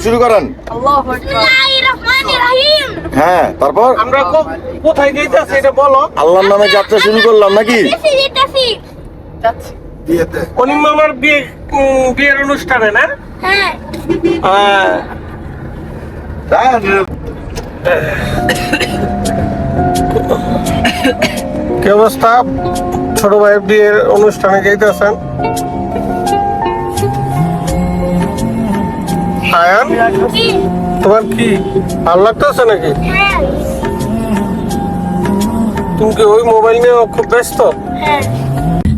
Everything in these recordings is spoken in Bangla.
শুরু করেন। আল্লাহু আকবার। বিসমিল্লাহিররহমানিররহিম। হ্যাঁ, তারপর আমরা কোথায় যাইতেছি এটা বলো। আল্লাহর নামে যাত্রা শুরু করলাম নাকি? যেতেছি। যাচ্ছি বিয়েতে। অনিম মামার বিয়ের অনুষ্ঠানে না? হ্যাঁ। কি অবস্থা? ছোট ভাইয়ের বিয়ের অনুষ্ঠানে যাইতেছেন? আয়ান, কি? তোমার কি ভালো লাগতেছে নাকি? হ্যাঁ। তুমি কি ওই মোবাইল নিয়ে খুব ব্যস্ত? হ্যাঁ।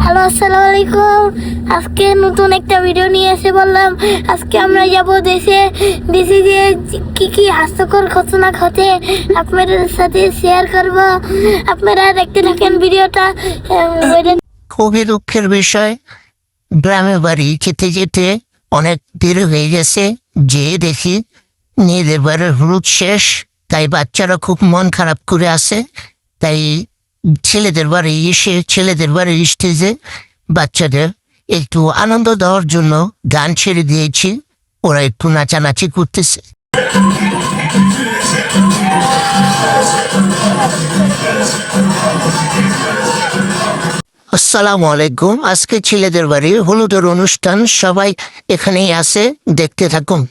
হ্যালো, আসসালামু আলাইকুম। আজকে নতুন একটা ভিডিও নিয়ে এসে বললাম আজকে আমরা যাব দেশে যে কি হাস্যকর ঘটনা ঘটে আপনাদের সাথে শেয়ার করব। আপনারা দেখতে থাকেন ভিডিওটা। খুবই দুঃখের বিষয়, গ্রামে বাড়ি যেতে যেতে অনেক দেরি হয়ে গেছে। যে দেখি নিজেদের বাড়ির হলুদ শেষ, তাই বাচ্চারা খুব মন খারাপ করে আছে। তাই ছেলেদের বাড়ির স্টেজে বাচ্চাদের একটু আনন্দ দেওয়ার জন্য গান ছেড়ে দিয়েছি, ওরা একটু নাচানাচি করতেছে। আসসালামু আলাইকুম। আজকে ছেলেদের বাড়ি হলুদের অনুষ্ঠান, সবাই এখানেই আছে, দেখতে থাকুন।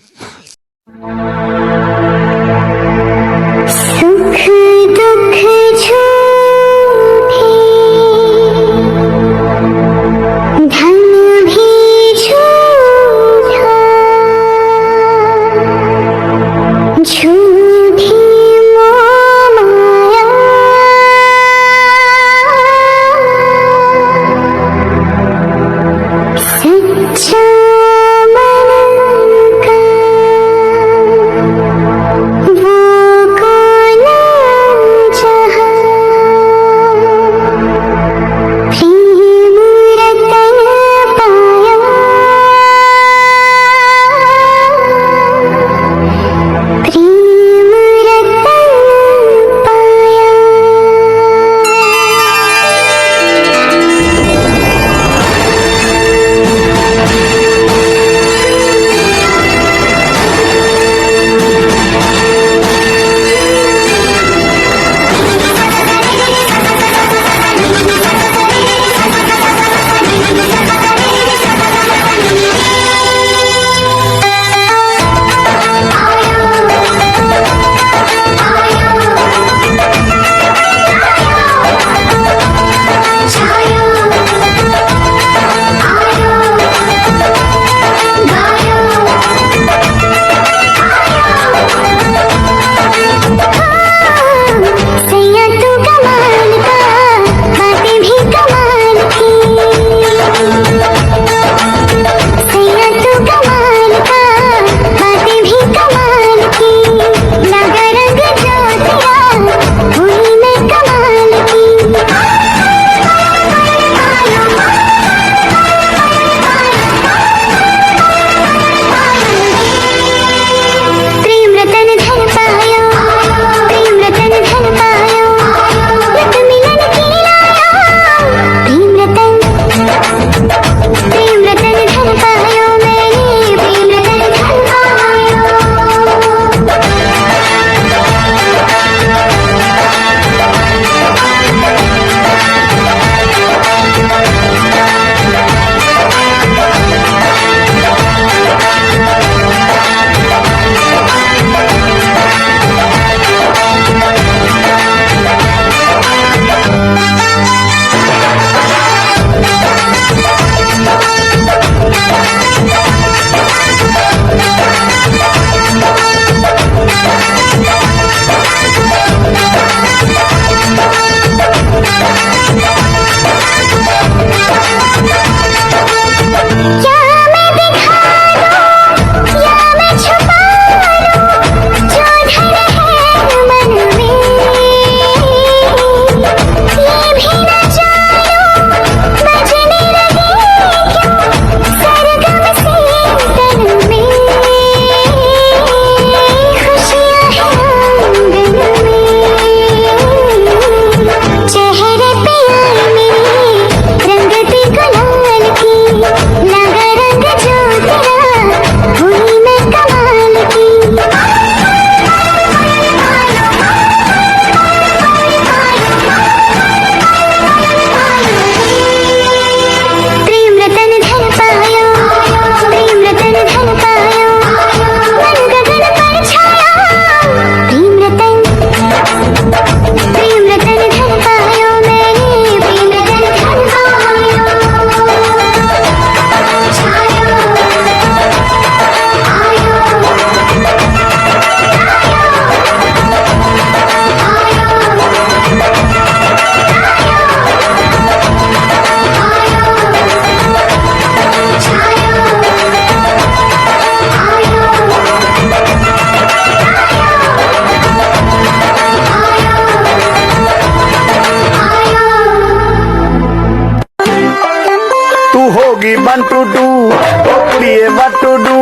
गई 1 2 2 ओ कुड़िए what to do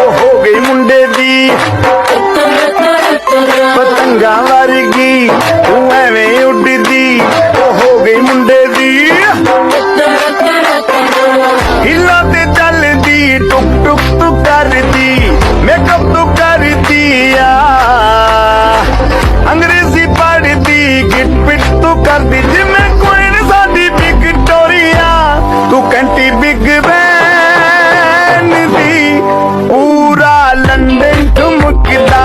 ओ हो गई मुंडे दी पतंगा वर्गी तू एवें उड़दी ओ हो गई मुंडे दी हिला ते चलदी टुक टुक तू करदी मेकअप तू करदी अंग्रेजी पढ़दी गिट पिट तू करदी जिमें क्वीन साडी विक्टोरिया तू कंटी बिग बैन दी पूरा लंदन ठुमकदा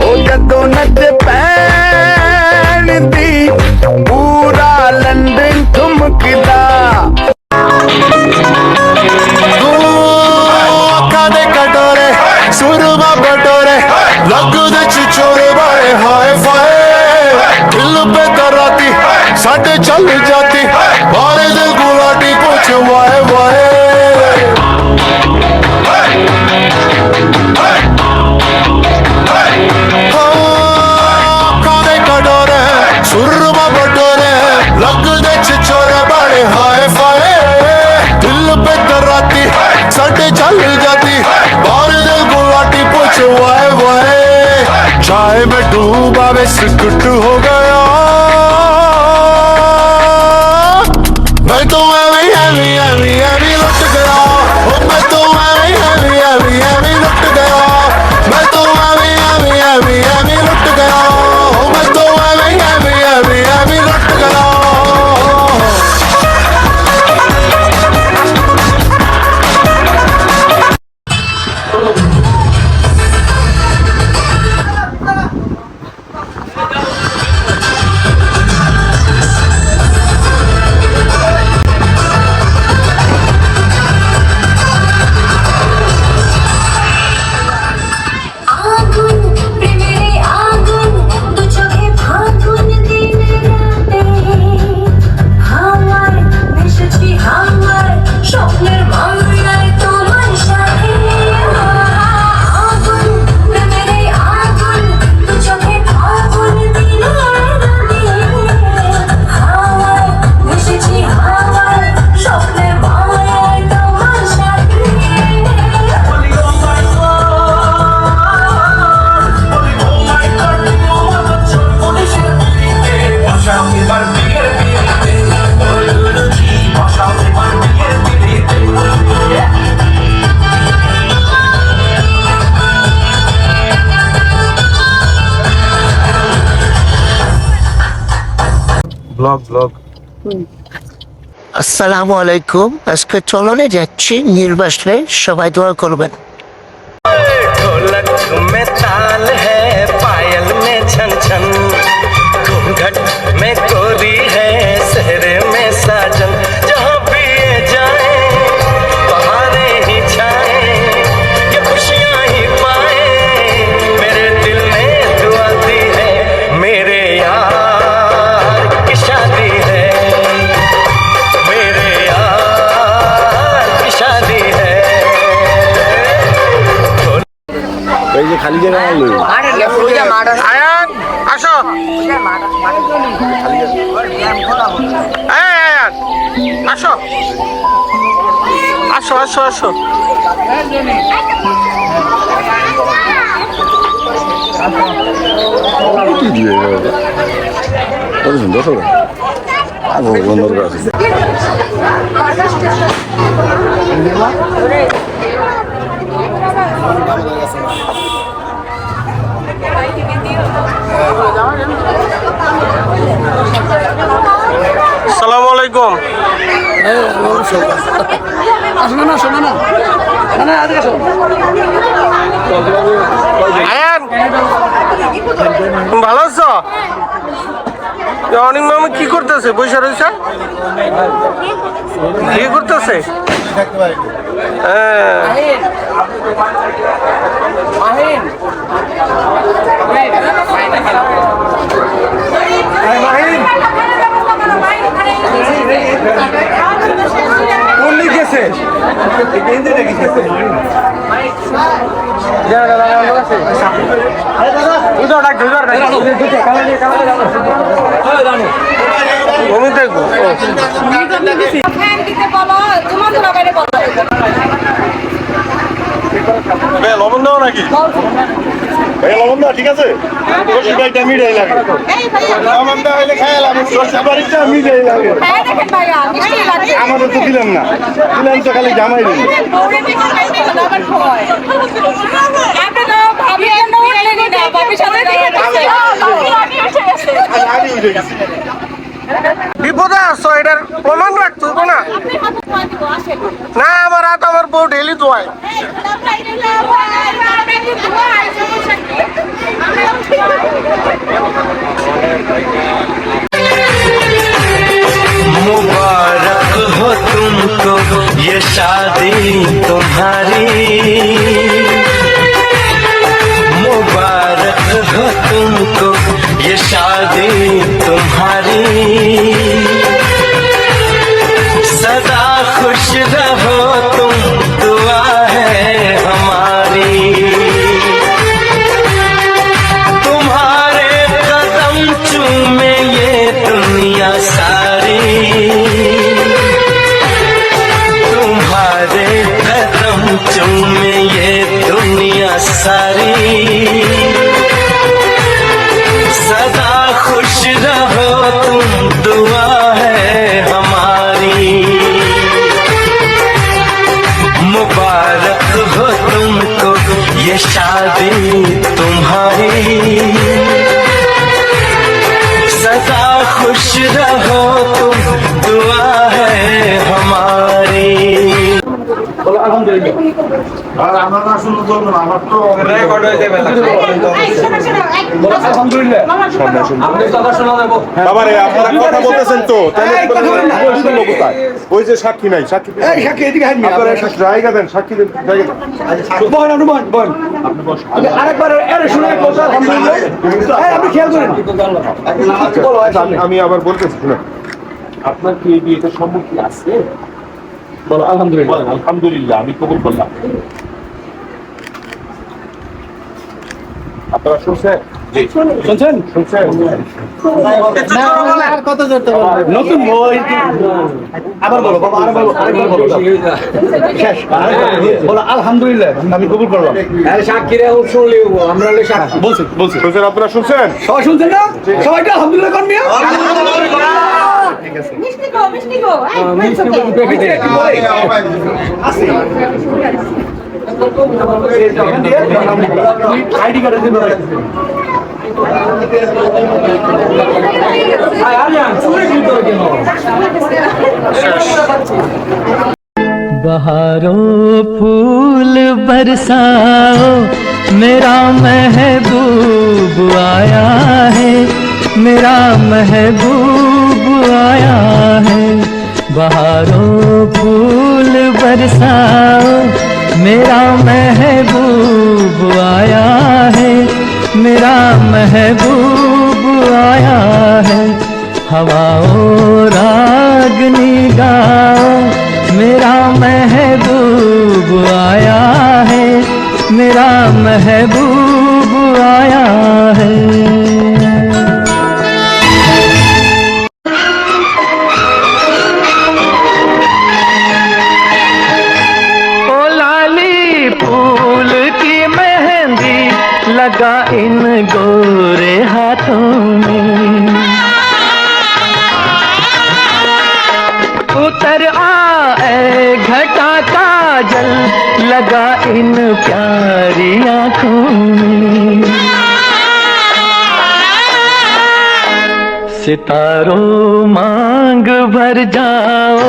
ओ जदों नच पैन दी पूरा लंदन ठुमकदा ਅੱਖਾਂ ਦੇ ਕਟੋਰੇ ਸੁਰਮਾ ਬਟੋਰੇ ਲੱਗਦੇ ਚਿਚੋਰੇ ਬਾਏ ਹਾਏ ਫਾਏ ਦਿਲ पे दराती ਸਾਡੇ ਚੱਲ ਜਾਤੀ ਬਾਰੇ ਦਿਲ ਗੁਲਾਟੀ ਪੁੱਛ ਵਾਏ ਵਾਏ ਅੱਖਾਂ ਦੇ ਕਟੋਰੇ ਸੁਰਮਾ ਬਟੋਰੇ ਲੱਗਦੇ ਚਿਚੋਰੇ ਬਾਏ ਹਾਏ ਫਾਏ दिल पे दराती साढ़े चल जाती बाहर दिल गुलाटी पूछ वाए वाए चाय में डूबा वे सिकुट हो गया मैं तो एवी लुट गया ओ मैं तो एवी लुट गया मैं तो एवी लुट गया ओ मैं तो एवी लुट गया আসসালামু আলাইকুম। আজকে চলনে যাচ্ছি নির্বাচনে, সবাই দোয়া করবেন। ढोलक में ताल है, पायल में छन छन, घूंघट में कोरी है, सहरे में साजन। जहाँ भी ये जाए बहारें ही छाए, ये खुशियाँ ही पाए, मेरे दिल ने दुआ दी है, मेरे यार की शादी है, मेरे यार की शादी है। এই যে খালি জায়গা আনলো আয়ান আসো আয়ান আসো আসো আসো আসো কি দিয়ে কত সুন্দর সব বন্ধুর কাছে আসসালামু আলাইকুম। আয়ান তুমি ভালো আছো? অনিক মামা কি করতেছে? বৈশা রয়েছে কি করতেছে? আমি দেখবো লবণ দাও নাকি ভাইয়া লবণ দাও ঠিক আছে সরষে মিঠাই লাগে লবণ দেওয়া হইলে খাইলাম সরষে বাড়িটা মিঠাই লাগে আমাদের তো দিলাম না দিলাম তো খালি জামাই দিল বিপদে আসছো এটার প্রমাণ রাখতে হবে না না আমার হাত আমার বউ ডেলি ধোয়ায় मुबारक हो तुमको ये शादी तुम्हारी मुबारक हो तुमको ये शादी तुम्हारी सदा खुश रहो तुम दुआ है हमारी तुम्हारे कदम चूमे ये दुनिया सारी तुम्हारे कदम चूमे ये दुनिया सारी सदा खुश रहो तुम दुआ है हमारी मुबारक हो तुमको ये शादी तुम्हारी सदा खुश रहो तुम दुआ है हमारी বাবারে আপনারা কথা বলতেছেন তো তাহলে কোথায় ওই যে সাক্ষী নাই সাক্ষী আপনারা জায়গা দেন সাক্ষী দেন আমি আবার বলতেছি শুনে আপনার কি এই বিয়েতে সম্মতি আছে? বলো আলহামদুলিল্লাহ। আলহামদুলিল্লাহ, আমি কবুল করলাম। আপনারা শুনছেন? শুনছেন? নতুন বই আবার বলো বাবা, আরেকবার বলো। শেষ, বলো আলহামদুলিল্লাহ, আমি কবুল করলাম। সাক্ষীরা শুনলেও আমরা সাক্ষী বলছি। শুনছেন আপনারা শুনছেন? সবাই শুনছেন না? সবাইকে আলহামদুলিল্লাহ করবি। আইডি কার্ডের জন্য बहारों फूल बरसाओ, मेरा महबूब आया है, मेरा महबूब आया है। बहारों फूल बरसाओ, मेरा महबूब आया है, मेरा महबूब आया है। हवाओं रागनी गाओ, मेरा महबूब आया है, मेरा महबूब आया है। ओ लाली फूल की मेहंदी लगा इन गोरे हाथों में, उतर आए घटा काजल लगा इन प्यारी आँखों में। सितारों मांग भर जाओ,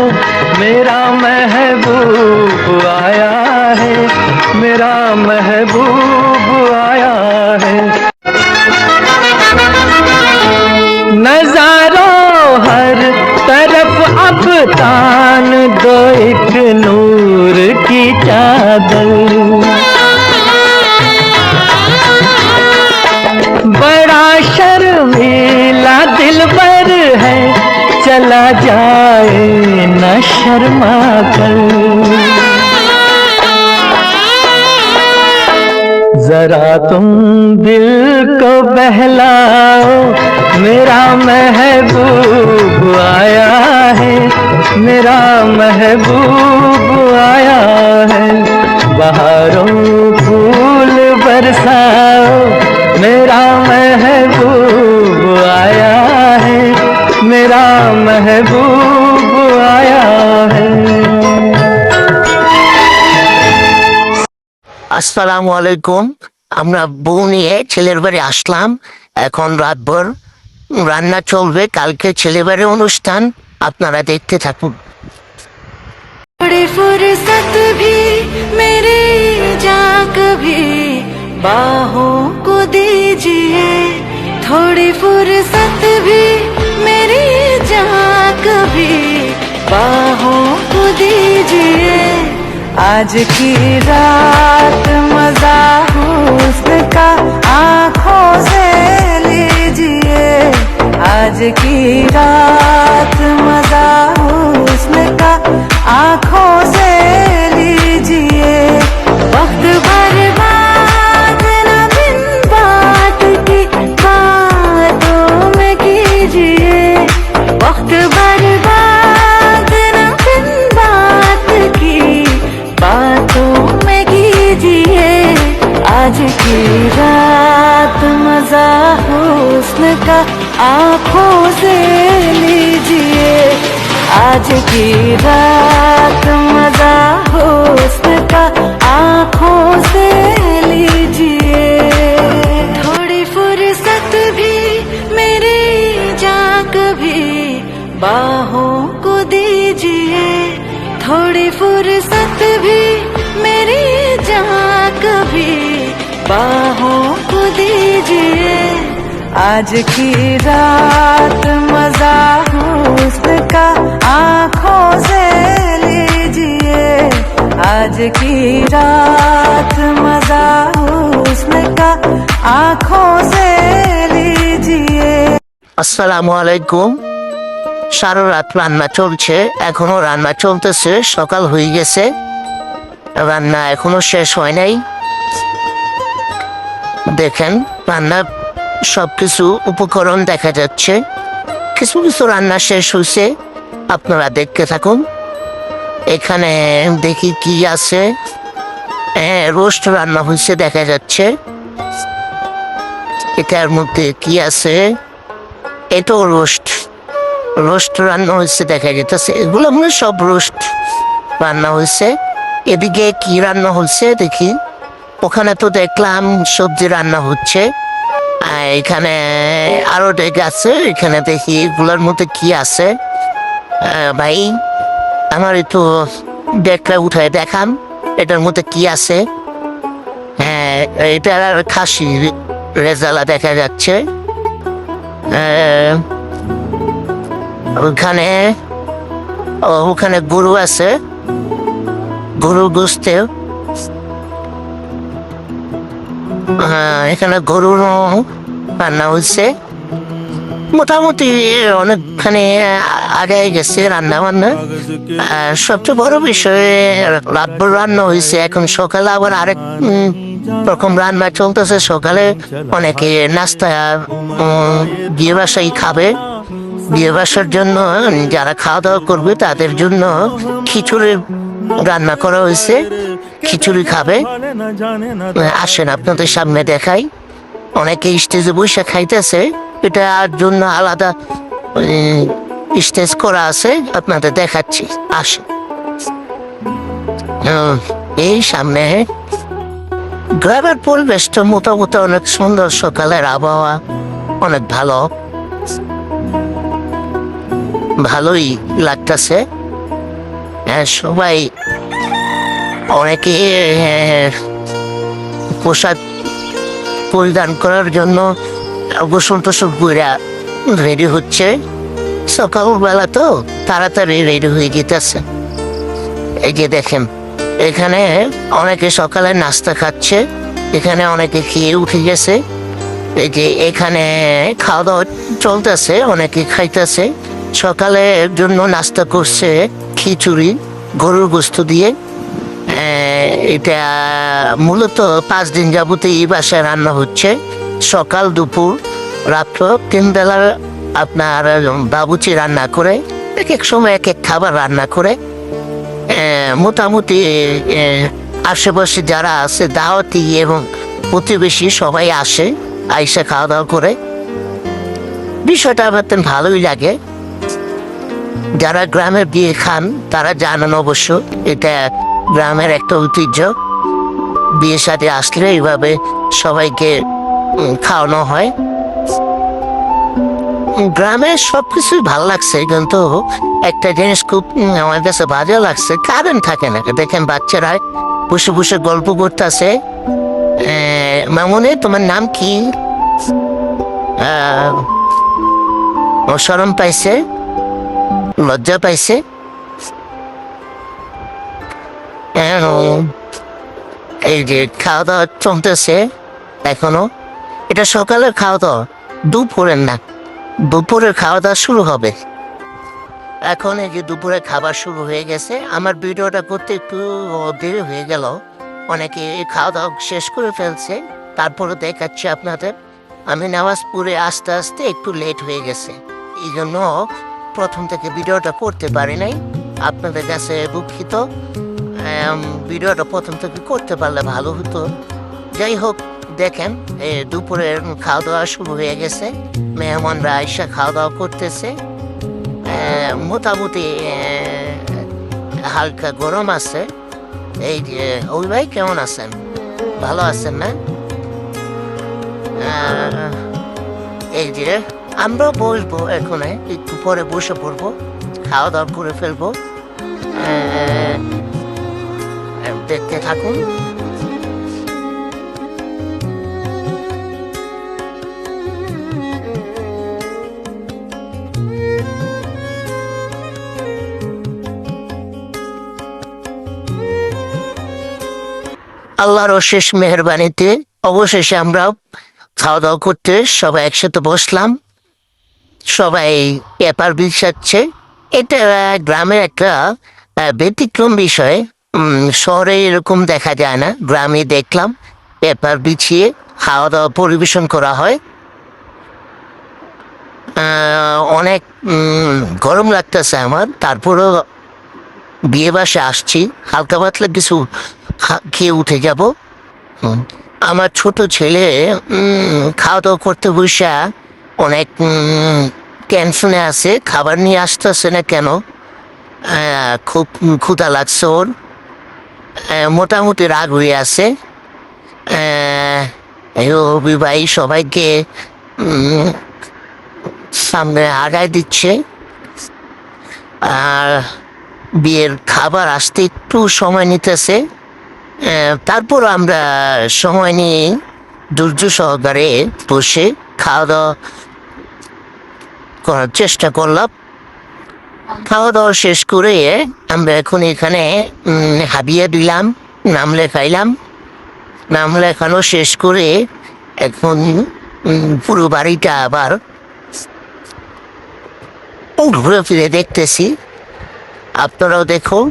मेरा महबूब आया है, मेरा महबूब आया है। नजारों हर तरफ अब तान दो एक नूर की चादर, बड़ा शर्मीला दिलबर है, चला जाए न शर्मा कर। जरा तुम दिल को बहलाओ, मेरा महबूब आया है, मेरा महबूब आया है। बहारों फूल बरसाओ, मेरा महबूब आया है, मेरा महबूब आया है। আসসালামু আলাইকুম। আমরা বউ নিয়ে ছেলের বাড়ি আসলাম। এখন রাতভর রান্না চলবে, কালকে ছেলে বাড়ি অনুষ্ঠান, আপনারা দেখতে থাকুন। थोड़ी फुर्सत भी मेरी जा कभी बाहों को दीजिए, थोड़ी फुर्सत भी मेरी जा कभी बाहों को दीजिए। आज की रात मजा हुस्न का आँखों से लीजिए, आज की रात मजा हुस्न का आँखों से लीजिए। वक्त बर्बाद न बिन बात की बातों में कीजिए, वक्त बर्बाद न बिन बात की बातों में कीजिए। आज की रात मजा हुस्न का आँखों से लीजिए, आज की रात मजा हुस्न का आँखों से लीजिए। थोड़ी फुर्सत भी मेरी जा कभी बाहों को दीजिए, थोड़ी फुर्सत भी मेरी जा कभी बाहों को दीजिए। आज की रात मजा हुस्न का आँखों से लीजिए, आज की रात मजा हुस्न का आँखों से लीजिए। আসসালামু আলাইকুম। সারা রাত রান্না চলছে, এখনো রান্না চলতেছে, সকাল হয়ে গেছে, রান্না এখনো শেষ হয় নাই। দেখেন রান্না সবকিছু উপকরণ দেখা যাচ্ছে, কিছু কিছু রান্না শেষ হয়েছে, আপনারা দেখতে থাকুন। এখানে দেখি কি আছে, রোস্ট রান্না হয়েছে দেখা যাচ্ছে। এটার মধ্যে কি আছে, এটাও রোস্ট, রোস্ট রান্না হয়েছে দেখা যেতেছে। এগুলো মনে সব রোস্ট রান্না হয়েছে। এদিকে কি রান্না হচ্ছে দেখি, ওখানে তো দেখলাম সবজি রান্না হচ্ছে, এখানে আরো ডেক আছে, এখানে দেখি এগুলোর মধ্যে কি আছে। ভাই আমার একটু ডেকটা উঠায় দেখান, এটার মধ্যে কি আছে। হ্যাঁ, এটা খাসি রেজালা দেখা যাচ্ছে। ওখানে গরু আছে, গরু গোস্তে, এখানে গরু রান্না হয়েছে। মোটামুটি অনেকখানি আগে গেছে রান্না বান্না। সবচেয়ে বড় বিষয় রাতভর রান্না হয়েছে, এখন সকালে আবার আরেক রকম রান্না চলতেছে। সকালে অনেকে নাস্তা বিয়ে বাসায় খাবে, বিয়ে বাসার জন্য যারা খাওয়া দাওয়া করবে তাদের জন্য খিচুড়ি রান্না করা হয়েছে, খিচুড়ি খাবে। আসেন আপনাদের সামনে দেখাই, অনেকে স্টেজে বসে খাইতেছে, এটার জন্য আলাদা স্টেজ করা আছে, আপনাদের দেখাচ্ছি। আসেন, এই সামনে গ্রামের পরিবেশটা মোটামুটি অনেক সুন্দর, সকালের আবহাওয়া অনেক ভালো, ভালোই লাগতেছে। সবাই অনেকে পোশাক পরিধান করার জন্য গোসল টোসল করে রেডি হচ্ছে। সকালবেলা তো তাড়াতাড়ি রেডি হয়ে যেতেছে। এই যে দেখেন এখানে অনেকে সকালে নাস্তা খাচ্ছে, এখানে অনেকে খেয়ে উঠে গেছে। এই যে এখানে খাওয়া দাওয়া চলতেছে, অনেকে খাইতেছে। সকালের জন্য নাস্তা করছে খিচুড়ি গরুর গোস্ত দিয়ে, এটা মূলত 5 দিন যাবত এই বাসায় রান্না হচ্ছে, সকাল দুপুর রাত্র 3 বেলার আপনার বাবুচি রান্না করে, এক এক সময় এক এক খাবার রান্না করে। মোটামুটি আশেপাশে যারা আছে দাওয়াতি এবং প্রতিবেশী সবাই আসে, আইসা খাওয়া দাওয়া করে। বিষয়টা আমার তো ভালোই লাগে। যারা গ্রামে বিয়ে খান তারা জানেন অবশ্য, এটা গ্রামের একটা ঐতিহ্য। বিয়ের সাথে আসলে এইভাবে সবাইকে খাওয়ানো হয়। গ্রামে সবকিছুই ভালো লাগছে, কিন্তু একটা জিনিস খুব আমার কাছে বাজে লাগছে, কারেন্ট থাকে না। দেখেন বাচ্চারা বসে বসে গল্প করতেছে। মামুনি তোমার নাম কি? ও শরম পাইছে, লজ্জা পাইছে। এই যে খাওয়া দাওয়া চলতেছে এখনো। এটা সকালের খাওয়া দাওয়া, দুপুরের না। দুপুরের খাওয়া দাওয়া শুরু হবে এখন। এই যে দুপুরে খাবার শুরু হয়ে গেছে। আমার ভিডিওটা করতে একটু দেরি হয়ে গেল, অনেকে খাওয়া দাওয়া শেষ করে ফেলছে। তারপরে দেখাচ্ছি আপনাদের, আমি নামাজ পড়ে আস্তে আস্তে একটু লেট হয়ে গেছে, এই জন্য প্রথম থেকে ভিডিওটা করতে পারি নাই। আপনাদের কাছে দুঃখিত। ভিডিওটা প্রথম থেকে করতে পারলে ভালো হতো। যাই হোক, দেখেন দুপুরের খাওয়া দাওয়া শুরু হয়ে গেছে, মেহমানরা আইসা খাওয়া দাওয়া করতেছে। মোটামুটি হালকা গরম আছে। এই যে ওই ভাই কেমন আছেন? ভালো আছেন না? এই যে আমরা বসবো এখন, একটু পরে বসে পড়বো, খাওয়া দাওয়া করে ফেলবো। দেখতে থাকুন। আল্লাহর অশেষ মেহেরবানিতে অবশেষে আমরা খাওয়া দাওয়া করতে সবাই একসাথে বসলাম। সবাই পেপার বিছাচ্ছে। এটা গ্রামের একটা ব্যতিক্রম বিষয়, শহরে এরকম দেখা যায় না। গ্রামে দেখলাম পেপার বিছিয়ে খাওয়া দাওয়া পরিবেশন করা হয়। অনেক গরম লাগতেছে আমার, তারপরও বিয়ে বাসে আসছি, হালকা পাতলা কিছু খেয়ে উঠে যাব। আমার ছোট ছেলে খাওয়া দাওয়া করতে বসে অনেক টেনশনে আছে, খাবার নিয়ে আসতেছে না কেন। খুব ক্ষুধা লাগছে ওর, মোটামুটি রাগ হয়ে আছে। ভাই সবাইকে সামনে আগায় দিচ্ছে। আর বিয়ের খাবার আসতে একটু সময় নিতেছে, তারপর আমরা সময় নিয়ে ধৈর্য সহকারে বসে খাওয়া দাওয়া করার চেষ্টা করলাম। খাওয়া দাওয়া শেষ করে আমরা এখন এখানে হাবিয়ে দিলাম, নাম লেখাইলাম। নাম লেখানো শেষ করে এখন পুরো বাড়িটা আবার ঘুরে ফিরে দেখতেছি। আপনারাও দেখুন।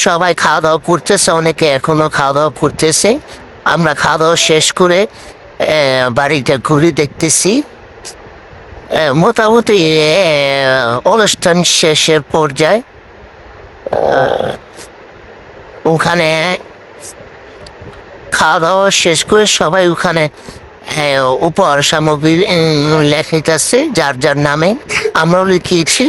সবাই খাওয়া দাওয়া করতেছে, অনেকে এখনো খাওয়া দাওয়া করতেছে। আমরা খাওয়া দাওয়া শেষ করে বাড়িটা ঘুরে দেখতেছি। মোটামুটি অনুষ্ঠান শেষের পর্যায়ে ওখানে খাওয়া দাওয়া শেষ করে সবাই ওখানে উপহার সামগ্রী লেখাইতেছে যার যার নামে, আমরাও লিখিয়েছি।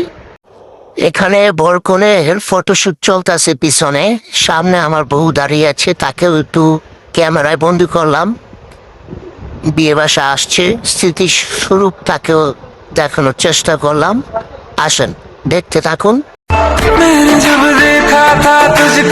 এখানে বরকনের ফটোশুট চলতেছে পিছনে, সামনে আমার বউ দাঁড়িয়ে আছে, তাকেও একটু ক্যামেরায় বন্দি করলাম। বিয়ে বাসা আসছে, স্মৃতিস্বরূপ তাকেও দেখানোর চেষ্টা করলাম। আসেন দেখতে থাকুন। मैंने जब देखा था तुझको